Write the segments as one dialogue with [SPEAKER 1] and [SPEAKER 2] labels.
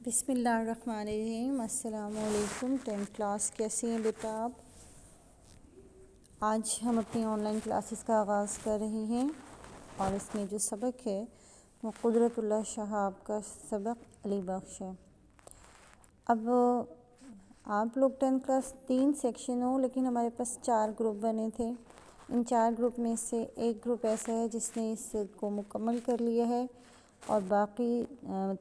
[SPEAKER 1] بسم اللہ الرحمن الرحیم۔ السلام علیکم 10th کلاس، کیسی ہیں بیٹا آپ؟ آج ہم اپنی آن لائن کلاسز کا آغاز کر رہے ہیں اور اس میں جو سبق ہے وہ قدرت اللہ شہاب کا سبق علی بخش ہے۔ اب آپ لوگ 10th کلاس 3 سیکشن ہو، لیکن ہمارے پاس 4 گروپ بنے تھے۔ ان 4 گروپ میں سے ایک گروپ ایسا ہے جس نے اس کو مکمل کر لیا ہے اور باقی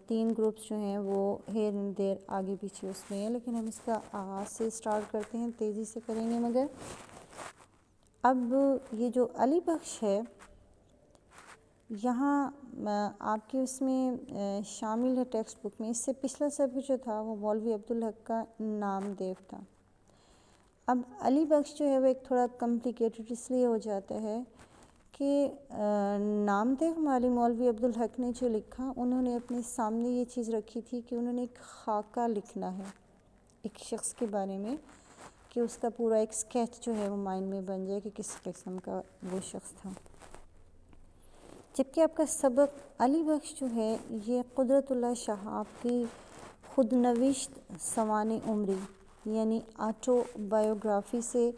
[SPEAKER 1] 3 گروپس جو ہیں وہ ہیر اینڈ دیر آگے پیچھے اس میں ہیں، لیکن ہم اس کا آغاز سے سٹارٹ کرتے ہیں، تیزی سے کریں گے۔ مگر اب یہ جو علی بخش ہے یہاں آپ کے اس میں شامل ہے ٹیکسٹ بک میں۔ اس سے پچھلا سبق جو تھا وہ مولوی عبدالحق کا نام دیو تھا۔ اب علی بخش جو ہے وہ ایک تھوڑا کمپلیکیٹڈ اس لیے ہو جاتا ہے کہ نام دیو مولوی عبدالحق نے جو لکھا، انہوں نے اپنے سامنے یہ چیز رکھی تھی کہ انہوں نے ایک خاکہ لکھنا ہے ایک شخص کے بارے میں، کہ اس کا پورا ایک سکیچ جو ہے وہ مائنڈ میں بن جائے کہ کس قسم کا وہ شخص تھا۔ جبکہ آپ کا سبق علی بخش جو ہے یہ قدرت اللہ شہاب کی خود نوشت سوانح عمری یعنی آٹو بایوگرافی سے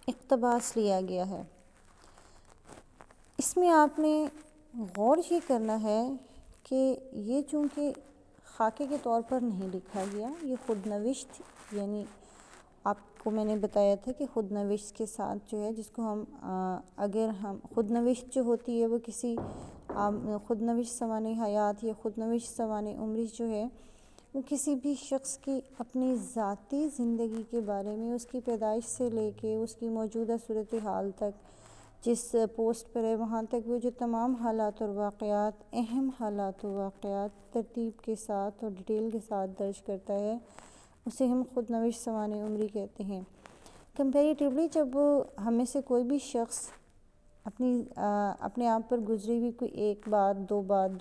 [SPEAKER 1] اقتباس لیا گیا ہے۔ اس میں آپ نے غور یہ کرنا ہے کہ یہ چونکہ خاکے کے طور پر نہیں لکھا گیا، یہ خود نوشت، یعنی آپ کو میں نے بتایا تھا کہ خود نوشت کے ساتھ جو ہے، جس کو ہم اگر ہم خود نوشت جو ہوتی ہے وہ کسی خود نوشت سوانح حیات یا خود نوشت سوانح عمری جو ہے وہ کسی بھی شخص کی اپنی ذاتی زندگی کے بارے میں، اس کی پیدائش سے لے کے اس کی موجودہ صورتحال تک، جس پوسٹ پر ہے وہاں تک وہ جو تمام حالات اور واقعات، اہم حالات و واقعات ترتیب کے ساتھ اور ڈیٹیل کے ساتھ درج کرتا ہے، اسے ہم خود نوشت سوانح عمری کہتے ہیں۔ کمپیریٹیولی جب ہمیں سے کوئی بھی شخص اپنے آپ پر گزری ہوئی کوئی ایک بات،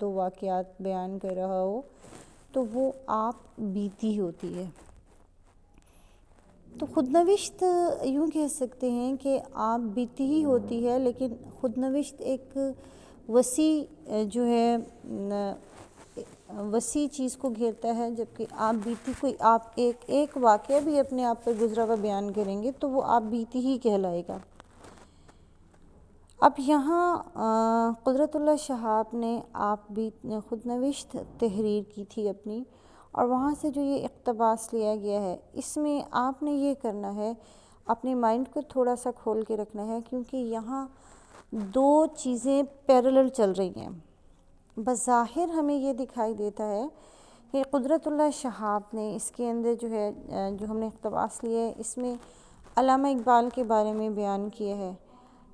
[SPEAKER 1] دو واقعات بیان کر رہا ہو تو وہ آپ بیتی ہوتی ہے۔ تو خود نوشت یوں کہہ سکتے ہیں کہ آپ بیتی ہی ہوتی ہے، لیکن خود نوشت ایک وسیع چیز کو گھیرتا ہے، جبکہ آپ بیتی آپ ایک واقعہ بھی اپنے آپ پر گزرا ہوا بیان کریں گے تو وہ آپ بیتی ہی کہلائے گا۔ اب یہاں قدرت اللہ شہاب نے خود نوشت تحریر کی تھی اپنی، اور وہاں سے جو یہ اقتباس لیا گیا ہے، اس میں آپ نے یہ کرنا ہے، اپنے مائنڈ کو تھوڑا سا کھول کے رکھنا ہے، کیونکہ یہاں 2 چیزیں پیرلل چل رہی ہیں۔ بظاہر ہمیں یہ دکھائی دیتا ہے کہ قدرت اللہ شہاب نے اس کے اندر جو ہم نے اقتباس لیا ہے، اس میں علامہ اقبال کے بارے میں بیان کیا ہے،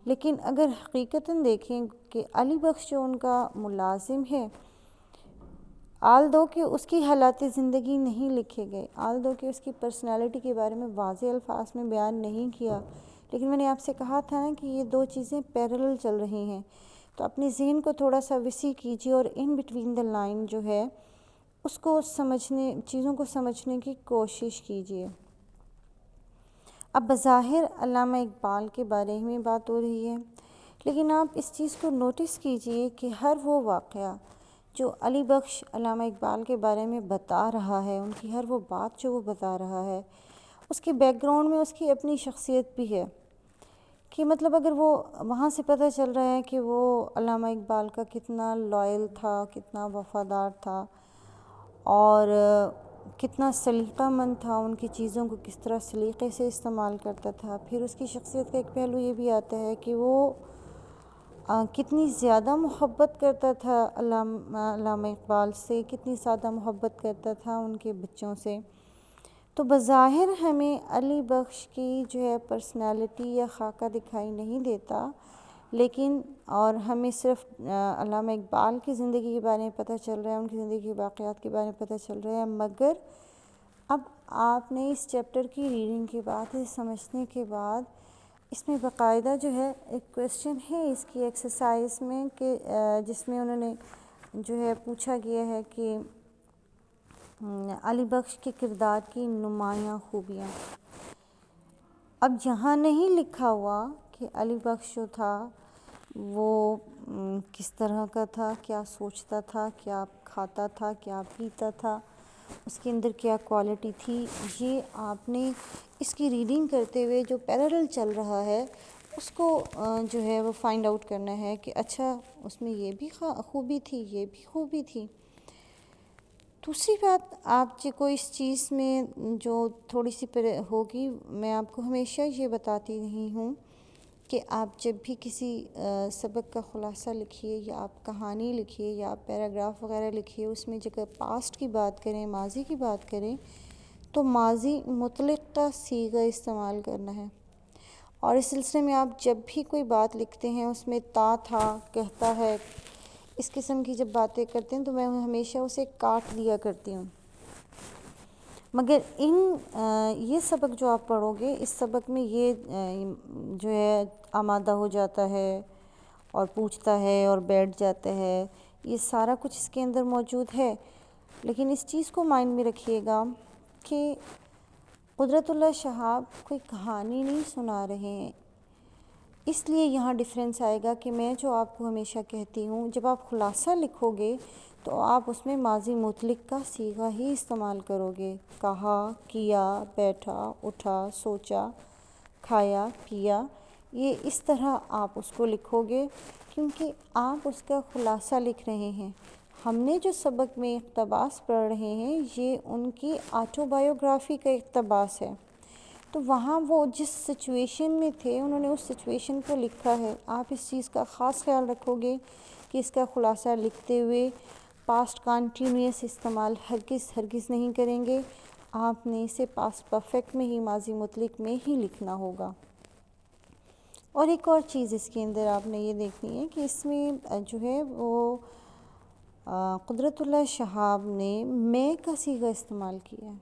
[SPEAKER 1] لیکن اگر حقیقتاً دیکھیں کہ علی بخش جو ان کا ملازم ہے، آلدو کہ اس کی حالات زندگی نہیں لکھے گئے، آلدو کہ اس کی پرسنالٹی کے بارے میں واضح الفاظ میں بیان نہیں کیا، لیکن میں نے آپ سے کہا تھا نا کہ یہ 2 چیزیں پیرلل چل رہی ہیں، تو اپنے ذہن کو تھوڑا سا وسیع کیجیے اور ان بٹوین دا لائن جو ہے اس کو چیزوں کو سمجھنے کی کوشش کیجیے۔ اب بظاہر علامہ اقبال کے بارے میں بات ہو رہی ہے، لیکن آپ اس چیز کو نوٹس کیجئے کہ ہر وہ واقعہ جو علی بخش علامہ اقبال کے بارے میں بتا رہا ہے، ان کی ہر وہ بات جو وہ بتا رہا ہے، اس کے بیک گراؤنڈ میں اس کی اپنی شخصیت بھی ہے، کہ مطلب اگر وہ وہاں سے پتہ چل رہا ہے کہ وہ علامہ اقبال کا کتنا لائل تھا، کتنا وفادار تھا اور کتنا سلیقہ مند تھا، ان کی چیزوں کو کس طرح سلیقے سے استعمال کرتا تھا۔ پھر اس کی شخصیت کا ایک پہلو یہ بھی آتا ہے کہ وہ کتنی زیادہ محبت کرتا تھا علامہ اقبال سے، کتنی زیادہ محبت کرتا تھا ان کے بچوں سے۔ تو بظاہر ہمیں علی بخش کی جو ہے پرسنالٹی یا خاکہ دکھائی نہیں دیتا، لیکن اور ہمیں صرف علامہ اقبال کی زندگی کے بارے میں پتہ چل رہا ہے، ان کی زندگی کے واقعات کے بارے میں پتہ چل رہا ہے، مگر اب آپ نے اس چیپٹر کی ریڈنگ کے بعد، سمجھنے کے بعد، اس میں باقاعدہ جو ہے ایک کویسچن ہے اس کی ایکسرسائز میں، کہ جس میں انہوں نے جو ہے پوچھا گیا ہے کہ علی بخش کے کردار کی نمایاں خوبیاں۔ اب یہاں نہیں لکھا ہوا کہ علی بخش جو تھا وہ کس طرح کا تھا، کیا سوچتا تھا، کیا کھاتا تھا، کیا پیتا تھا، اس کے اندر کیا کوالٹی تھی، یہ آپ نے اس کی ریڈنگ کرتے ہوئے جو پیرالل چل رہا ہے اس کو جو ہے وہ فائنڈ آؤٹ کرنا ہے کہ اچھا اس میں یہ بھی خوبی تھی، یہ بھی خوبی تھی۔ دوسری بات آپ کو اس چیز میں جو تھوڑی سی ہوگی، میں آپ کو ہمیشہ یہ بتاتی رہی ہوں کہ آپ جب بھی کسی سبق کا خلاصہ لکھیے یا آپ کہانی لکھیے یا آپ پیراگراف وغیرہ لکھیے، اس میں جگہ پاسٹ کی بات کریں، ماضی کی بات کریں، تو ماضی مطلق کا صیغہ استعمال کرنا ہے۔ اور اس سلسلے میں آپ جب بھی کوئی بات لکھتے ہیں اس میں تھا، کہتا ہے، اس قسم کی جب باتیں کرتے ہیں تو میں ہمیشہ اسے کاٹ دیا کرتی ہوں۔ مگر یہ سبق جو آپ پڑھو گے، اس سبق میں یہ جو ہے آمادہ ہو جاتا ہے اور پوچھتا ہے اور بیٹھ جاتا ہے، یہ سارا کچھ اس کے اندر موجود ہے۔ لیکن اس چیز کو مائنڈ میں رکھیے گا کہ قدرت اللہ شہاب کوئی کہانی نہیں سنا رہے ہیں، اس لیے یہاں ڈیفرنس آئے گا کہ میں جو آپ کو ہمیشہ کہتی ہوں، جب آپ خلاصہ لکھو گے تو آپ اس میں ماضی مطلق کا صیغہ ہی استعمال کرو گے۔ کہا، کیا، بیٹھا، اٹھا، سوچا، کھایا، پیا، یہ اس طرح آپ اس کو لکھو گے کیونکہ آپ اس کا خلاصہ لکھ رہے ہیں۔ ہم نے جو سبق میں اقتباس پڑھ رہے ہیں یہ ان کی آٹو بایوگرافی کا اقتباس ہے، تو وہاں وہ جس سچویشن میں تھے انہوں نے اس سچویشن کو لکھا ہے۔ آپ اس چیز کا خاص خیال رکھو گے کہ اس کا خلاصہ لکھتے ہوئے پاسٹ کنٹینیوس استعمال ہرگز نہیں کریں گے، آپ نے اسے پاسٹ پرفیکٹ میں ہی، ماضی مطلق میں ہی لکھنا ہوگا۔ اور ایک اور چیز اس کے اندر آپ نے یہ دیکھنی ہے کہ اس میں جو ہے وہ قدرت اللہ شہاب نے میں کا صیغہ استعمال کیا ہے،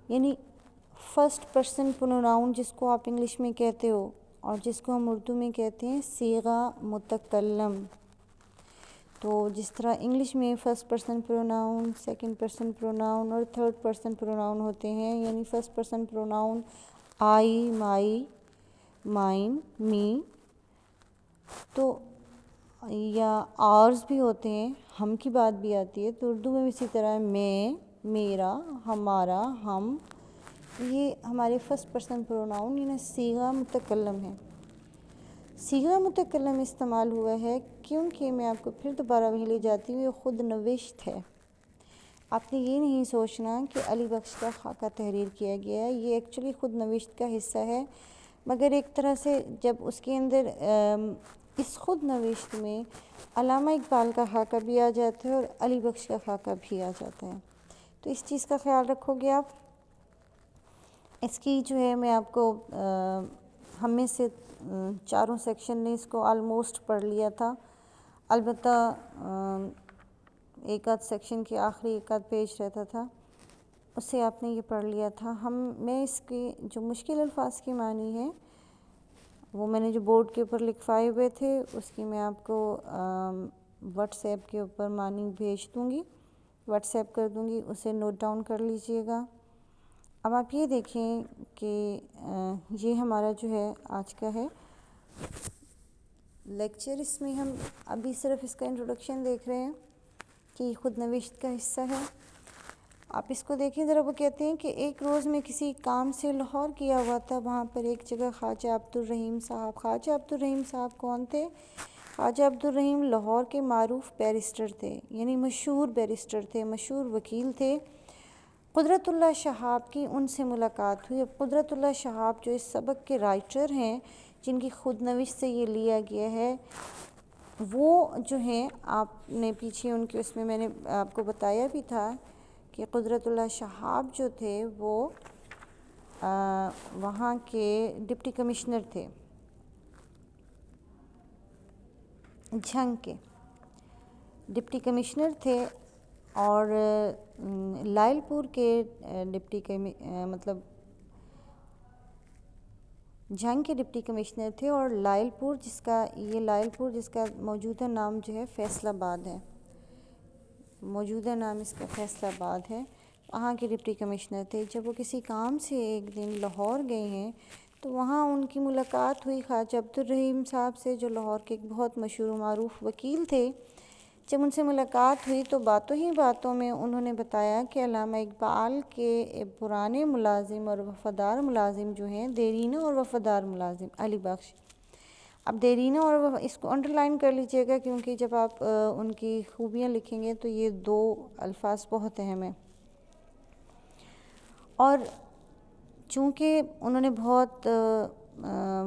[SPEAKER 1] یعنی فرسٹ پرسن پروناؤن جس کو آپ انگلش میں کہتے ہو اور جس کو ہم اردو میں کہتے ہیں صیغہ متکلم۔ تو جس طرح انگلش میں first person pronoun, second person pronoun اور تھرڈ پرسن پروناؤن ہوتے ہیں، یعنی فرسٹ پرسن پروناؤن آئی، مائی، مائن، می، تو یا آرز بھی ہوتے ہیں، ہم کی بات بھی آتی ہے، تو اردو میں بھی اسی طرح میں، میرا، ہمارا، ہم، یہ ہمارے فرسٹ پرسن پروناؤن یعنی صیغہ متکلم ہے۔ صیغہ متکلم استعمال ہوا ہے کیونکہ میں آپ کو پھر دوبارہ وہیں لے جاتی ہوں، یہ خود نوشت ہے۔ آپ نے یہ نہیں سوچنا کہ علی بخش کا خاکہ تحریر کیا گیا ہے، یہ ایکچولی خود نوشت کا حصہ ہے، مگر ایک طرح سے جب اس کے اندر اس خود نوشت میں علامہ اقبال کا خاکہ بھی آ جاتا ہے اور علی بخش کا خاکہ بھی آ جاتا ہے، تو اس چیز کا خیال رکھو گے آپ۔ اس کی جو ہے میں آپ کو ہم میں سے چاروں سیکشن نے اس کو آلموسٹ پڑھ لیا تھا، البتہ ایک آدھ سیکشن کے آخری ایک آدھ پیج رہتا تھا، اس سے آپ نے یہ پڑھ لیا تھا۔ میں اس کی جو مشکل الفاظ کی معنی ہے وہ میں نے جو بورڈ کے اوپر لکھوائے ہوئے تھے اس کی میں آپ کو واٹس ایپ کے اوپر معنی بھیج دوں گی، واٹس ایپ کر دوں گی، اسے نوٹ ڈاؤن کر لیجئے گا۔ اب آپ یہ دیکھیں کہ یہ ہمارا جو ہے آج کا ہے لیکچر، اس میں ہم ابھی صرف اس کا انٹروڈکشن دیکھ رہے ہیں کہ یہ خود نوشت کا حصہ ہے۔ آپ اس کو دیکھیں ذرا، وہ کہتے ہیں کہ ایک روز میں کسی کام سے لاہور گیا ہوا تھا، وہاں پر ایک جگہ خواجہ عبدالرحیم صاحب۔ خواجہ عبدالرحیم صاحب کون تھے؟ خواجہ عبدالرحیم لاہور کے معروف بیرسٹر تھے، یعنی مشہور بیرسٹر تھے، مشہور وکیل تھے۔ قدرت اللہ شہاب کی ان سے ملاقات ہوئی۔ اب قدرت اللہ شہاب جو اس سبق کے رائٹر ہیں، جن کی خود نوشت سے یہ لیا گیا ہے، وہ جو ہیں آپ نے پیچھے ان کے اس میں نے آپ کو بتایا بھی تھا کہ قدرت اللہ شہاب جو تھے وہ وہاں کے ڈپٹی کمشنر تھے، جھنگ کے ڈپٹی کمشنر تھے، اور لائل پور کے مطلب جھنگ کے ڈپٹی کمشنر تھے، اور لائل پور جس کا موجودہ نام جو ہے فیصل آباد ہے، موجودہ نام اس کا فیصل آباد ہے، وہاں کے ڈپٹی کمشنر تھے۔ جب وہ کسی کام سے ایک دن لاہور گئے ہیں تو وہاں ان کی ملاقات ہوئی خواجہ عبدالرحیم صاحب سے، جو لاہور کے ایک بہت مشہور و معروف وکیل تھے۔ جب ان سے ملاقات ہوئی تو باتوں ہی باتوں میں انہوں نے بتایا کہ علامہ اقبال کے پرانے ملازم اور وفادار ملازم جو ہیں، دیرینہ اور وفادار ملازم علی بخش. اب دیرینہ اور اس کو انڈر لائن کر لیجئے گا، کیونکہ جب آپ ان کی خوبیاں لکھیں گے تو یہ دو الفاظ بہت اہم ہیں. اور چونکہ انہوں نے بہت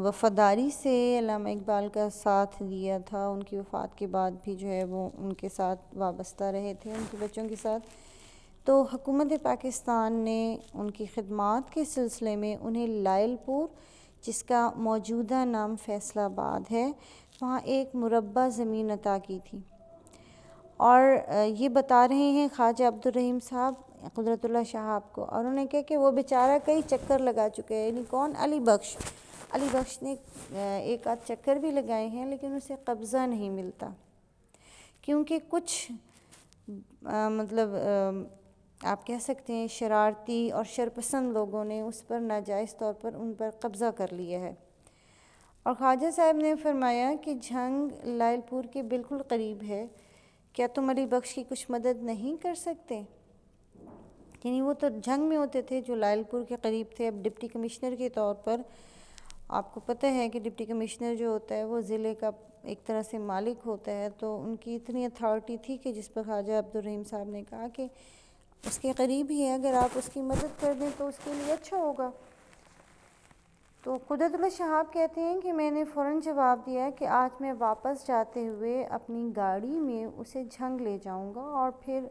[SPEAKER 1] وفاداری سے علامہ اقبال کا ساتھ دیا تھا، ان کی وفات کے بعد بھی جو ہے وہ ان کے ساتھ وابستہ رہے تھے، ان کے بچوں کے ساتھ، تو حکومت پاکستان نے ان کی خدمات کے سلسلے میں انہیں لائل پور، جس کا موجودہ نام فیصل آباد ہے، وہاں ایک مربع زمین عطا کی تھی. اور یہ بتا رہے ہیں خواجہ عبدالرحیم صاحب قدرت اللہ شہاب کو، اور انہوں نے کہا کہ وہ بیچارہ کئی چکر لگا چکے ہیں. یعنی کون؟ علی بخش. علی بخش نے ایک آدھ چکر بھی لگائے ہیں، لیکن اسے قبضہ نہیں ملتا، کیونکہ کچھ مطلب آپ کہہ سکتے ہیں شرارتی اور شرپسند لوگوں نے اس پر ناجائز طور پر ان پر قبضہ کر لیا ہے. اور خواجہ صاحب نے فرمایا کہ جھنگ لائل پور کے بالکل قریب ہے، کیا تم علی بخش کی کچھ مدد نہیں کر سکتے؟ یعنی وہ تو جھنگ میں ہوتے تھے جو لائل پور کے قریب تھے. اب ڈپٹی کمشنر کے طور پر آپ کو پتہ ہے کہ ڈپٹی کمشنر جو ہوتا ہے وہ ضلع کا ایک طرح سے مالک ہوتا ہے، تو ان کی اتنی اتھارٹی تھی کہ جس پر خواجہ عبدالرحیم صاحب نے کہا کہ اس کے قریب ہی ہے، اگر آپ اس کی مدد کر دیں تو اس کے لیے اچھا ہوگا. تو قدرت اللہ شہاب کہتے ہیں کہ میں نے فوراً جواب دیا کہ آج میں واپس جاتے ہوئے اپنی گاڑی میں اسے جھنگ لے جاؤں گا، اور پھر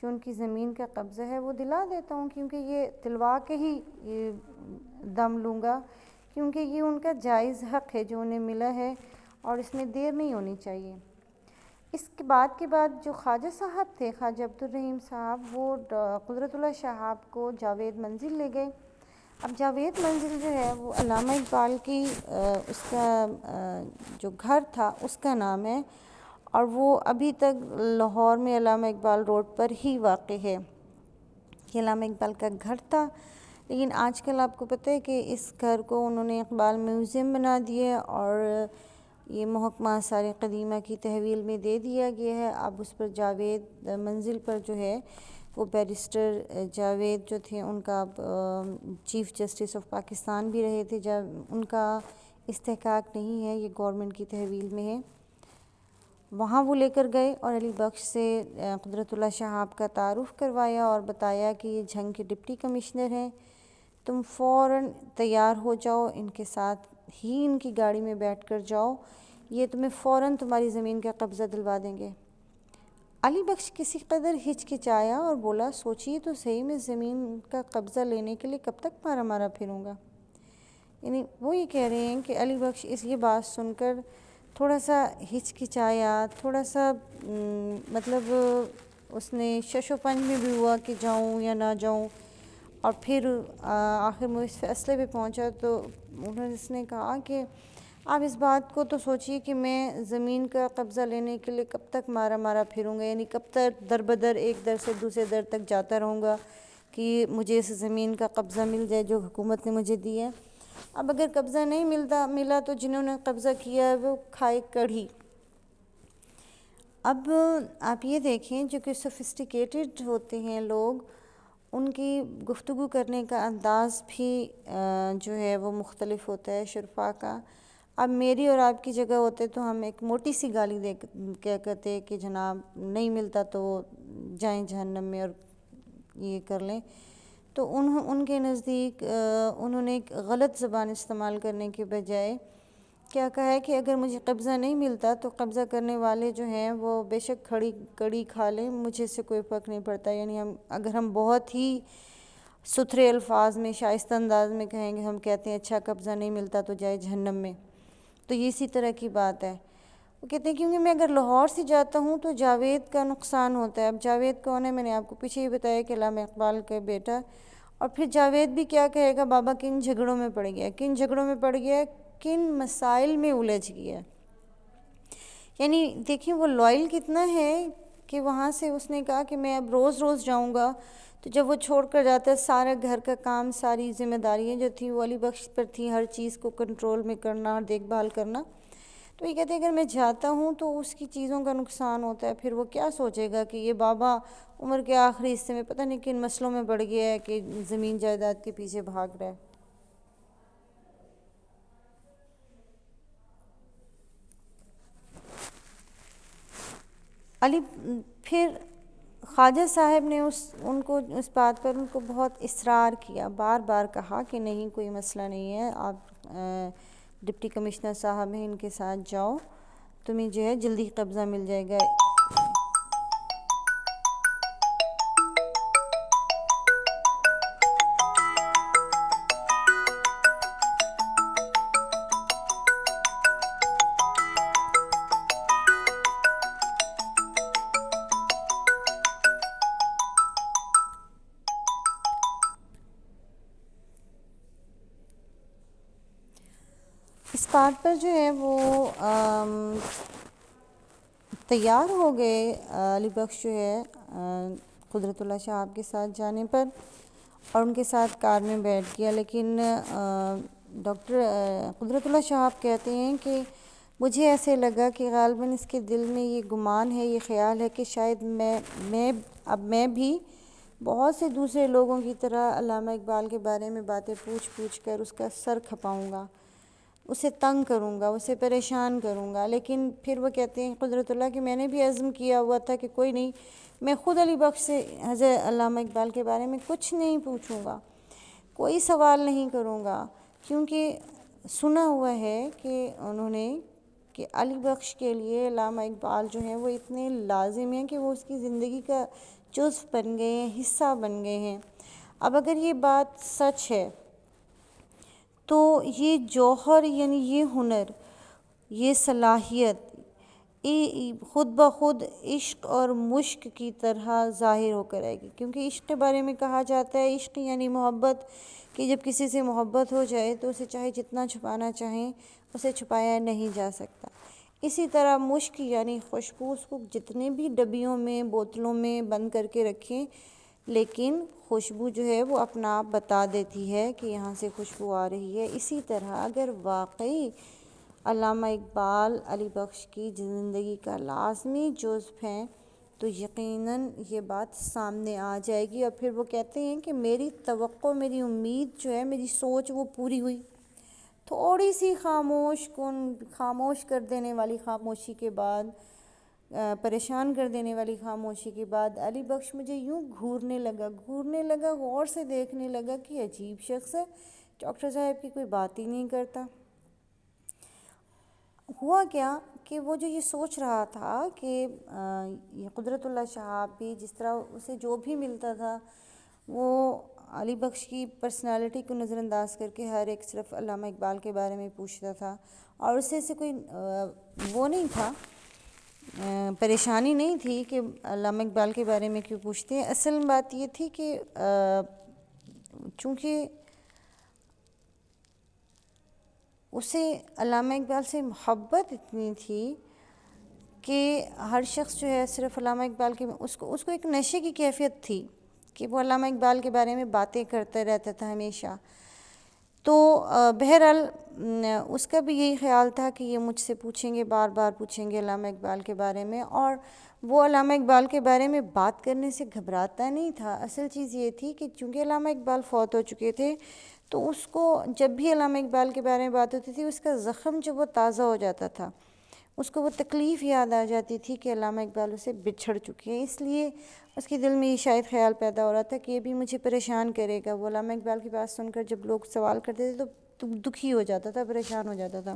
[SPEAKER 1] جو ان کی زمین کا قبضہ ہے وہ دلا دیتا ہوں، کیونکہ یہ دلوا کے ہی دم لوں گا، کیونکہ یہ ان کا جائز حق ہے جو انہیں ملا ہے، اور اس میں دیر نہیں ہونی چاہیے. اس کے بعد جو خواجہ صاحب تھے، خواجہ عبدالرحیم صاحب، وہ قدرت اللہ شہاب کو جاوید منزل لے گئے. اب جاوید منزل جو ہے وہ علامہ اقبال کی اس کا جو گھر تھا اس کا نام ہے، اور وہ ابھی تک لاہور میں علامہ اقبال روڈ پر ہی واقع ہے. یہ علامہ اقبال کا گھر تھا، لیکن آج کل آپ کو پتہ ہے کہ اس گھر کو انہوں نے اقبال میوزیم بنا دیا، اور یہ محکمہ آثار قدیمہ کی تحویل میں دے دیا گیا ہے. اب اس پر جاوید منزل پر جو ہے وہ بیرسٹر جاوید جو تھے، ان کا چیف جسٹس آف پاکستان بھی رہے تھے، جب ان کا استحقاق نہیں ہے، یہ گورنمنٹ کی تحویل میں ہے. وہاں وہ لے کر گئے اور علی بخش سے قدرت اللہ شہاب کا تعارف کروایا اور بتایا کہ یہ جھنگ کے ڈپٹی کمشنر ہیں، تم فوراً تیار ہو جاؤ، ان کے ساتھ ہی ان کی گاڑی میں بیٹھ کر جاؤ، یہ تمہیں فوراً تمہاری زمین کا قبضہ دلوا دیں گے. علی بخش کسی قدر ہچکچایا اور بولا، سوچیے تو صحیح، میں زمین کا قبضہ لینے کے لیے کب تک مارا مارا پھروں گا. یعنی وہ یہ کہہ رہے ہیں کہ علی بخش یہ بات سن کر تھوڑا سا ہچکچایا، تھوڑا سا مطلب اس نے شش و پنج میں بھی ہوا کہ جاؤں یا نہ جاؤں، اور پھر آخر میں اس فیصلے پہ پہنچا. تو اس نے کہا کہ آپ اس بات کو تو سوچیے کہ میں زمین کا قبضہ لینے کے لیے کب تک مارا مارا پھروں گا، یعنی کب تک در بدر ایک در سے دوسرے در تک جاتا رہوں گا کہ مجھے اس زمین کا قبضہ مل جائے جو حکومت نے مجھے دی ہے. اب اگر قبضہ نہیں ملا تو جنہوں نے قبضہ کیا ہے وہ کھائے کڑھی. اب آپ یہ دیکھیں جو کہ سوفسٹیکیٹڈ ہوتے ہیں لوگ، ان کی گفتگو کرنے کا انداز بھی جو ہے وہ مختلف ہوتا ہے شرفا کا. اب میری اور آپ کی جگہ ہوتے تو ہم ایک موٹی سی گالی دے کیا کرتے کہ جناب نہیں ملتا تو جائیں جہنم میں اور یہ کر لیں. تو ان کے نزدیک انہوں نے ایک غلط زبان استعمال کرنے کے بجائے کیا کہا ہے کہ اگر مجھے قبضہ نہیں ملتا تو قبضہ کرنے والے جو ہیں وہ بے شک کڑی کھا لیں، مجھے سے کوئی فرق نہیں پڑتا. یعنی اگر ہم بہت ہی ستھرے الفاظ میں شائستہ انداز میں کہیں گے، ہم کہتے ہیں اچھا قبضہ نہیں ملتا تو جائے جہنم میں، تو یہ اسی طرح کی بات ہے. وہ کہتے ہیں کیونکہ میں اگر لاہور سے جاتا ہوں تو جاوید کا نقصان ہوتا ہے. اب جاوید کون ہے؟ میں نے آپ کو پیچھے ہی بتایا کہ علامہ اقبال کا بیٹا. اور پھر جاوید بھی کیا کہے گا، بابا کن جھگڑوں میں پڑ گیا، کن جھگڑوں میں پڑ گیا، کن مسائل میں الجھ گیا. یعنی دیکھیں وہ لائل کتنا ہے کہ وہاں سے اس نے کہا کہ میں اب روز روز جاؤں گا. تو جب وہ چھوڑ کر جاتا ہے، سارا گھر کا کام، ساری ذمہ داریاں جو تھیں وہ علی بخش پر تھیں، ہر چیز کو کنٹرول میں کرنا اور دیکھ بھال کرنا. تو یہ کہتے ہیں اگر میں جاتا ہوں تو اس کی چیزوں کا نقصان ہوتا ہے، پھر وہ کیا سوچے گا کہ یہ بابا عمر کے آخری حصے میں پتہ نہیں کن مسئلوں میں پڑ گیا ہے کہ زمین جائیداد کے پیچھے بھاگ رہا ہے۔ علی پھر خواجہ صاحب نے ان کو اس بات پر ان کو بہت اصرار کیا، بار بار کہا کہ نہیں کوئی مسئلہ نہیں ہے، آپ ڈپٹی کمشنر صاحب ہیں ان کے ساتھ جاؤ، تمہیں جو ہے جلدی قبضہ مل جائے گا۔ اس بات پر جو ہے وہ تیار ہو گئے علی بخش جو ہے قدرت اللہ شہاب کے ساتھ جانے پر، اور ان کے ساتھ کار میں بیٹھ گیا۔ لیکن ڈاکٹر قدرت اللہ شہاب کہتے ہیں کہ مجھے ایسے لگا کہ غالباً اس کے دل میں یہ گمان ہے، یہ خیال ہے کہ شاید میں بھی بہت سے دوسرے لوگوں کی طرح علامہ اقبال کے بارے میں باتیں پوچھ کر اس کا سر کھپاؤں گا، اسے تنگ کروں گا، اسے پریشان کروں گا۔ لیکن پھر وہ کہتے ہیں قدرت اللہ کہ میں نے بھی عزم کیا ہوا تھا کہ کوئی نہیں، میں خود علی بخش سے حضرت علامہ اقبال کے بارے میں کچھ نہیں پوچھوں گا، کوئی سوال نہیں کروں گا، کیونکہ سنا ہوا ہے کہ انہوں نے کہ علی بخش کے لیے علامہ اقبال جو ہیں وہ اتنے لازم ہیں کہ وہ اس کی زندگی کا جزو بن گئے ہیں، حصہ بن گئے ہیں۔ اب اگر یہ بات سچ ہے تو یہ جوہر یعنی یہ ہنر، یہ صلاحیت خود بخود عشق اور مشق کی طرح ظاہر ہو کر آئے گی، کیونکہ عشق کے بارے میں کہا جاتا ہے عشق یعنی محبت، کہ جب کسی سے محبت ہو جائے تو اسے چاہے جتنا چھپانا چاہیں اسے چھپایا نہیں جا سکتا۔ اسی طرح مشق یعنی خوشبو، اس کو جتنے بھی ڈبیوں میں بوتلوں میں بند کر کے رکھیں لیکن خوشبو جو ہے وہ اپنا آپ بتا دیتی ہے کہ یہاں سے خوشبو آ رہی ہے۔ اسی طرح اگر واقعی علامہ اقبال علی بخش کی زندگی کا لازمی جزو ہیں تو یقیناً یہ بات سامنے آ جائے گی۔ اور پھر وہ کہتے ہیں کہ میری توقع، میری امید جو ہے، میری سوچ وہ پوری ہوئی۔ تھوڑی سی خاموش کر دینے والی خاموشی کے بعد، پریشان کر دینے والی خاموشی کے بعد علی بخش مجھے یوں گھورنے لگا، غور سے دیکھنے لگا کہ عجیب شخص ہے، ڈاکٹر صاحب کی کوئی بات ہی نہیں کرتا۔ ہوا کیا کہ وہ جو یہ سوچ رہا تھا کہ یہ قدرت اللہ شہاب بھی جس طرح اسے جو بھی ملتا تھا وہ علی بخش کی پرسنالٹی کو نظر انداز کر کے ہر ایک صرف علامہ اقبال کے بارے میں پوچھتا تھا، اور اسے سے کوئی وہ نہیں تھا، پریشانی نہیں تھی کہ علامہ اقبال کے بارے میں کیوں پوچھتے ہیں۔ اصل بات یہ تھی کہ چونکہ اسے علامہ اقبال سے محبت اتنی تھی کہ ہر شخص جو ہے صرف علامہ اقبال کے اس کو ایک نشے کی کیفیت تھی کہ وہ علامہ اقبال کے بارے میں باتیں کرتا رہتا تھا ہمیشہ۔ تو بہرحال اس کا بھی یہی خیال تھا کہ یہ مجھ سے پوچھیں گے، بار بار پوچھیں گے علامہ اقبال کے بارے میں، اور وہ علامہ اقبال کے بارے میں بات کرنے سے گھبراتا نہیں تھا۔ اصل چیز یہ تھی کہ چونکہ علامہ اقبال فوت ہو چکے تھے تو اس کو جب بھی علامہ اقبال کے بارے میں بات ہوتی تھی اس کا زخم جو وہ تازہ ہو جاتا تھا، اس کو وہ تکلیف یاد آ جاتی تھی کہ علامہ اقبال اسے بچھڑ چکے ہیں، اس لیے اس کے دل میں یہ شاید خیال پیدا ہو رہا تھا کہ یہ بھی مجھے پریشان کرے گا۔ وہ علامہ اقبال کی بات سن کر جب لوگ سوال کرتے تھے تو دکھی ہو جاتا تھا، پریشان ہو جاتا تھا۔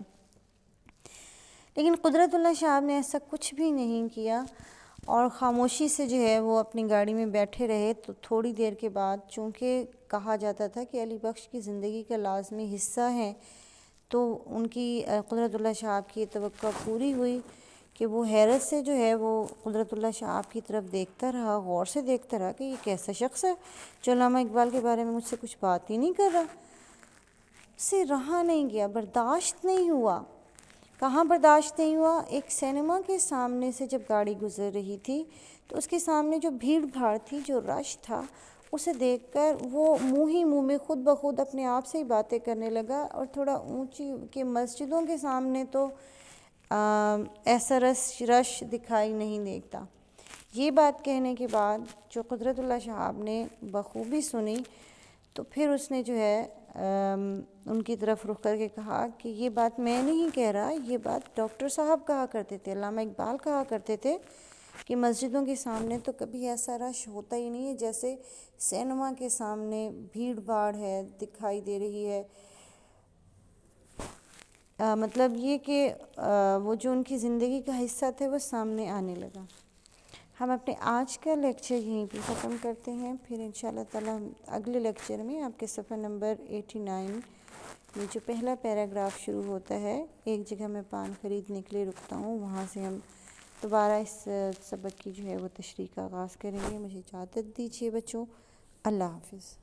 [SPEAKER 1] لیکن قدرت اللہ شہاب نے ایسا کچھ بھی نہیں کیا اور خاموشی سے جو ہے وہ اپنی گاڑی میں بیٹھے رہے۔ تو تھوڑی دیر کے بعد چونکہ کہا جاتا تھا کہ علی بخش کی زندگی کا لازمی حصہ ہیں، تو ان کی قدرت اللہ شہاب کی توقع پوری ہوئی کہ وہ حیرت سے جو ہے وہ قدرت اللہ شہاب کی طرف دیکھتا رہا، غور سے دیکھتا رہا کہ یہ کیسا شخص ہے جو علامہ اقبال کے بارے میں مجھ سے کچھ بات ہی نہیں کر رہا۔ سے رہا نہیں گیا، برداشت نہیں ہوا۔ کہاں برداشت نہیں ہوا؟ ایک سینما کے سامنے سے جب گاڑی گزر رہی تھی تو اس کے سامنے جو بھیڑ بھاڑ تھی، جو رش تھا، اسے دیکھ کر وہ منہ ہی منہ میں خود بخود اپنے آپ سے ہی باتیں کرنے لگا، اور تھوڑا اونچی کہ مسجدوں کے سامنے تو ایسا رش دکھائی نہیں دیتا۔ یہ بات کہنے کے بعد جو قدرت اللہ شہاب نے بخوبی سنی تو پھر اس نے جو ہے ان کی طرف رخ کر کے کہا کہ یہ بات میں نہیں کہہ رہا، یہ بات ڈاکٹر صاحب کہا کرتے تھے، علامہ اقبال کہا کرتے تھے کہ مسجدوں کے سامنے تو کبھی ایسا رش ہوتا ہی نہیں ہے جیسے سینما کے سامنے بھیڑ بھاڑ ہے، دکھائی دے رہی ہے۔ مطلب یہ کہ وہ جو ان کی زندگی کا حصہ تھے وہ سامنے آنے لگا۔ ہم اپنے آج کا لیکچر یہیں پہ ختم کرتے ہیں، پھر انشاءاللہ تعالی اگلے لیکچر میں آپ کے صفحہ نمبر 89 میں جو پہلا پیراگراف شروع ہوتا ہے، ایک جگہ میں پان خریدنے کے لیے رکتا ہوں، وہاں سے ہم دوبارہ اس سبق کی جو ہے وہ تشریح کا آغاز کریں گے۔ مجھے اجازت دیجیے بچوں، اللہ حافظ۔